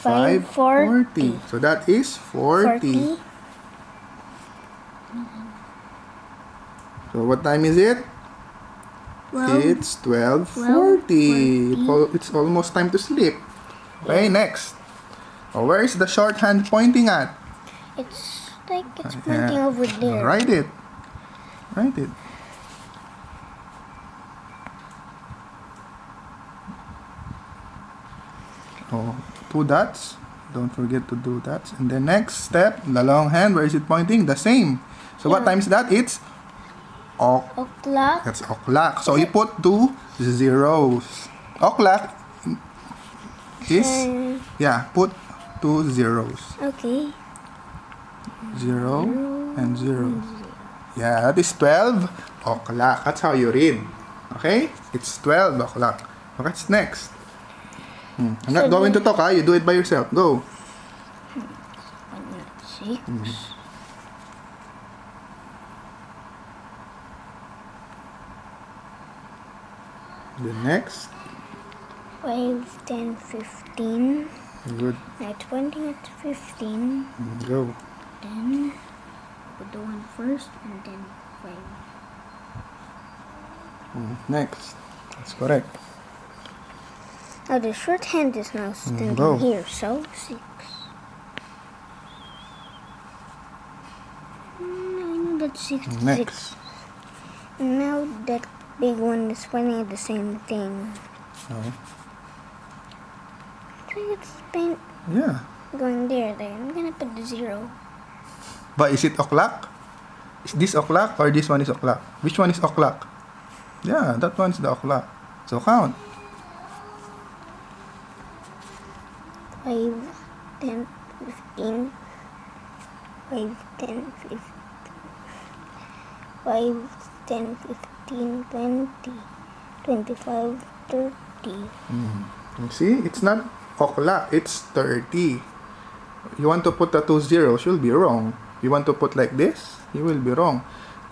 540. So that is 40. So what time is it? It's 12:40. It's almost time to sleep. Okay, next. Oh, where is the shorthand pointing at? It's like it's pointing over there. Write it. Write it. Oh, 2 dots. Don't forget to do that. And the next step, the long hand, where is it pointing? The same. So what time is that? It's o'clock. That's o'clock. So you put 2 zeros. O'clock is, put 2 zeros. Okay. 0 and 0. Yeah, that is 12 o'clock. That's how you read. Okay? It's 12 o'clock. What's next? I'm not going to talk, ha? You do it by yourself. Go. 6. The next. 5, 10, 15. Good. Now it's pointing at 15. Go. Then put the 1 first and then 5. Next. That's correct. Now the shorthand is now standing go. here, so 6. I know that's 6. Next. And now that big one is pointing at the same thing. Oh. I think it's paint Yeah. going there. I'm gonna put the 0. But is it o'clock? Is this o'clock or this one is o'clock? Which one is o'clock? Yeah, that one's the o'clock. So count. 5, 10, 15. 5, 10, 15. 5, 10, 15, 20, 25, 30. You see, it's not o'clock, it's 30. You want to put the 2 zeros, you'll be wrong. You want to put like this, you will be wrong.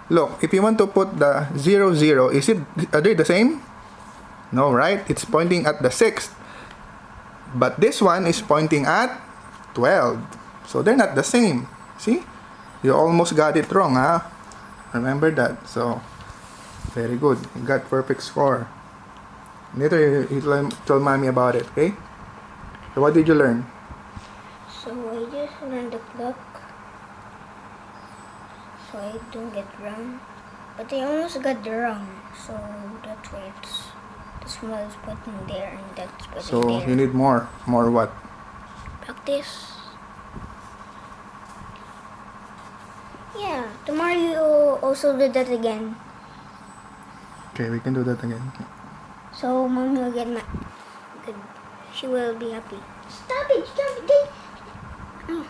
Look, if you want to put the 0, 0, are they the same? No, right? It's pointing at the 6th. But this one is pointing at 12. So they're not the same. See? You almost got it wrong, huh? Remember that. So, very good. You got perfect score. Later, you tell mommy about it, okay? So what did you learn? So I just learned the clock. So I don't get wrong. But I almost got the wrong. So that's why it's the small is putting there and that's putting So there. you need more. More what? Practice. Yeah, tomorrow you also do that again. Okay, we can do that again. So mommy will get mad. Good. She will be happy. Stop it! Stop it! Oh.